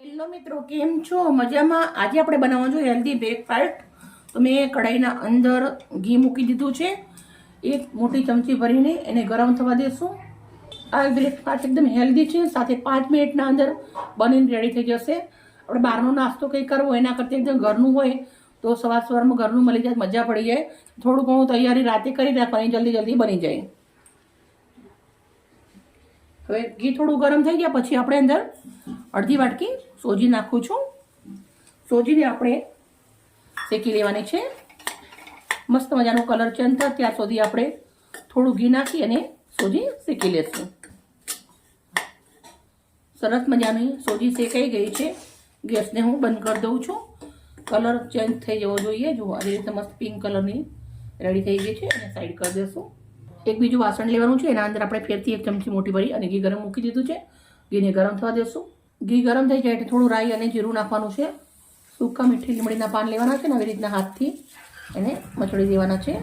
Hello મિત્રો, કેમ છો? મજામાં? આજે આપણે બનાવવાનું છે હેલ્ધી બ્રેકફાસ્ટ. તો મેં કઢાઈના અંદર ઘી મૂકી દીધું છે. એક મોટી ચમચી ભરીને એને ગરમ થવા દેશું. આ બ્રેકફાસ્ટ એકદમ હેલ્ધી છે, સાથે 5 મિનિટના અંદર બનીને રેડી થઈ જશે. આપણે બહારનો નાસ્તો કંઈ કરવો એના કરતાં એકદમ ઘરનું હોય તો સવારમાં ઘરનું મળી જાય, મજા પડી જાય. થોડું ઘણું તૈયારી રાતે કરી રાખવાની, જલ્દી બની જાય. હવે ઘી થોડું ગરમ થઈ ગયા પછી આપણે અંદર અડધી વાટકી સોજી નાખું છું. સોજીને આપણે શેકી લેવાની છે. મસ્ત મજાનો કલર ચેન્જ થાય ત્યાં સુધી આપણે થોડું ઘી નાખી અને સોજી શેકી લેશું. સરસ મજાની સોજી શેકાઈ ગઈ છે. ગેસને હું બંધ કરી દઉં છું. કલર ચેન્જ થઈ જવો જોઈએ. જુઓ, આવી રીતે મસ્ત પિંક કલરની રેડી થઈ ગઈ છે. અને સાઈડ કરી દઈશું. એક બીજું વાસણ લેવાનું છે. એના અંદર આપણે ફેરથી 1 ચમચી મોટી ભરી અને ઘી ગરમ મૂકી દીધું છે. ઘીને ગરમ થવા દેશું. ઘી ગરમ થઈ જાય એટલે થોડું રાઈ અને જીરું નાખવાનું છે. સૂકા મીઠી લીમડીના પાન લેવાના છે ને આવી રીતના હાથથી એને મચળી દેવાના છે.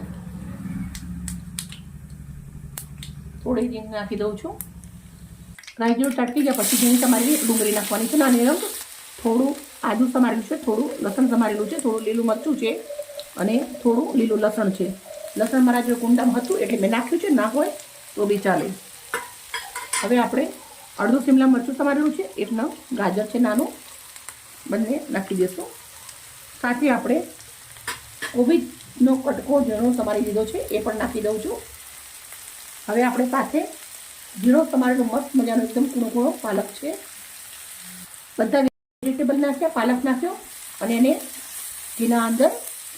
થોડી હિંગ નાખી દઉં છું. રાઈ જીરું ચટકી ગયા પછી જેની તમારી ડુંગળી નાખવાની છે. નાની રંગ થોડું આદું સમારેલું છે, થોડું લસણ સમારેલું છે, થોડું લીલું મરચું છે અને થોડું લીલું લસણ છે. લસણ મારા જો કુંડામાં હતું એટલે મેં નાખ્યું છે, ના હોય તો બી ચાલે. હવે આપણે અડધું શિમલા મરચું સમારેલું છે, 1 નંગ ગાજર છે નાનું, બંને નાખી દઈશું. સાથે આપણે કોબીજનો કટકો ઝીણો સમારી લીધો છે, એ પણ નાખી દઉં છું. હવે આપણે સાથે ઝીણો સમારેલો મસ્ત મજાનો એકદમ કૂણો પાલક છે. બધા વેજીટેબલ નાખ્યા, પાલક નાખ્યો અને એને ઘીના અંદર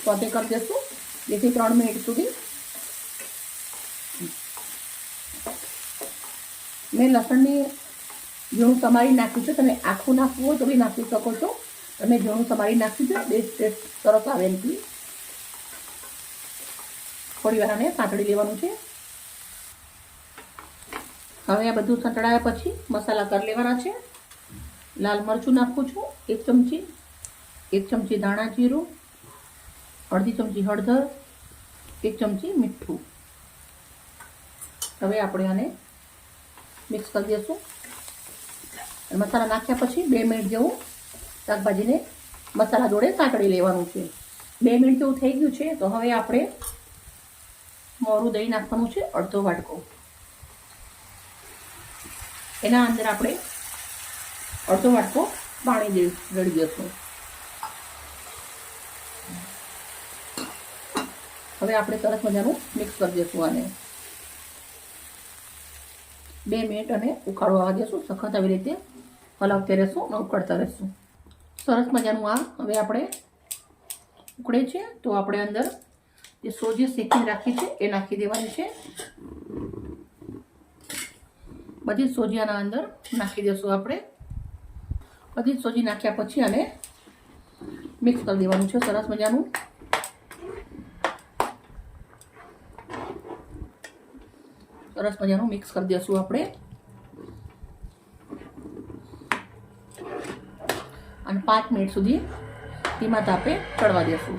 સોતે કરી દઈશું 2 થી 3 મિનિટ સુધી. મેં લસણની ઝીણું સમારી નાખ્યું છે. તમે આખું નાખવું હોય તો બી નાખી શકો છો. તમે ઝીણું સમારી નાખ્યું છે, ટેસ્ટ સરસ આવે એમથી. થોડી વાર આને સાંતળી લેવાનું છે. હવે આ બધું સંતળાયા પછી મસાલા કરી લેવાના છે. લાલ મરચું નાખું છું 1 ચમચી, 1 ચમચી ધાણા જીરું, અડધી ચમચી હળદર, 1 ચમચી મીઠું. હવે આપણે આને મિક્સ કરી દઈશું. મસાલા નાખ્યા પછી 2 મિનિટ જેવું શાકભાજીને મસાલા જોડે સાંકળી લેવાનું છે. 2 મિનિટ જેવું થઈ ગયું છે. તો હવે આપણે મોરું દહીં નાખવાનું છે, અડધો વાટકો. એના અંદર આપણે અડધો વાટકો પાણી રેડી દઈશું. હવે આપણે સરસ મજાનું મિક્સ કરી દઈશું આને. 2 મિનિટ અને ઉકાળો આવવા દઈશું. સખત આવી રીતે હલાવતા રહેશું અને ઉકળતા રહેશું. સરસ મજાનું આ હવે આપણે ઉકળે છે તો આપણે અંદર જે સોજી શેકીને રાખી છે એ નાખી દેવાની છે. બધી સોજી આના અંદર નાખી દઈશું આપણે. બધી સોજી નાખ્યા પછી આને મિક્સ કરી દેવાનું છે સરસ મજાનું. સરસ મજાનું મિક્સ કરી દઈશું આપણે. અને 5 મિનિટ સુધી ધીમા તાપે ચડવા દેશું.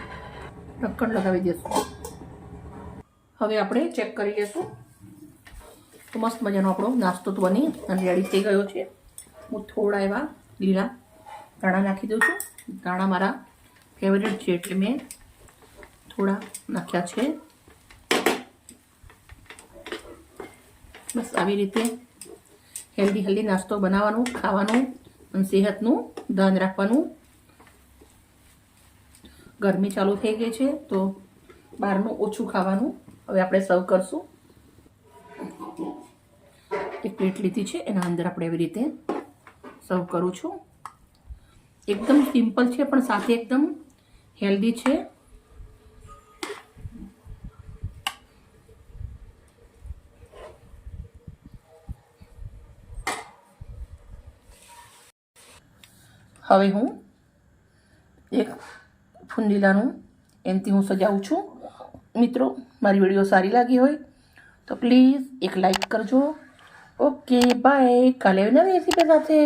ઢક્કણ લગાવી દઈશું. હવે આપણે ચેક કરી લઈશું. તો મસ્ત મજાનો આપણો નાસ્તો તો બની અને રેડી થઈ ગયો છે. હું થોડા એવા લીલા ધાણા નાખી દઉં છું. ધાણા મારા ફેવરેટ છે એટલે મેં થોડા નાખ્યા છે. બસ આવી રીતે હેલ્ધી નાસ્તો બનાવવાનું, ખાવાનું અને સેહતનું ધ્યાન રાખવાનું. ગરમી ચાલુ થઈ ગઈ છે તો બહારનું ઓછું ખાવાનું. હવે આપણે સર્વ કરશું. એક પ્લેટ લીધી છે, એના અંદર આપણે એવી રીતે સર્વ કરું છું. એકદમ સિમ્પલ છે પણ સાથે એકદમ હેલ્ધી છે. હવે હું એક ફુંદીલાનું એમથી હું સજાવું છું. મિત્રો, મારી વિડીયો સારી લાગી હોય તો પ્લીઝ એક લાઈક કરજો. Okay, bye. કાલે નવી રેસીપી સાથે.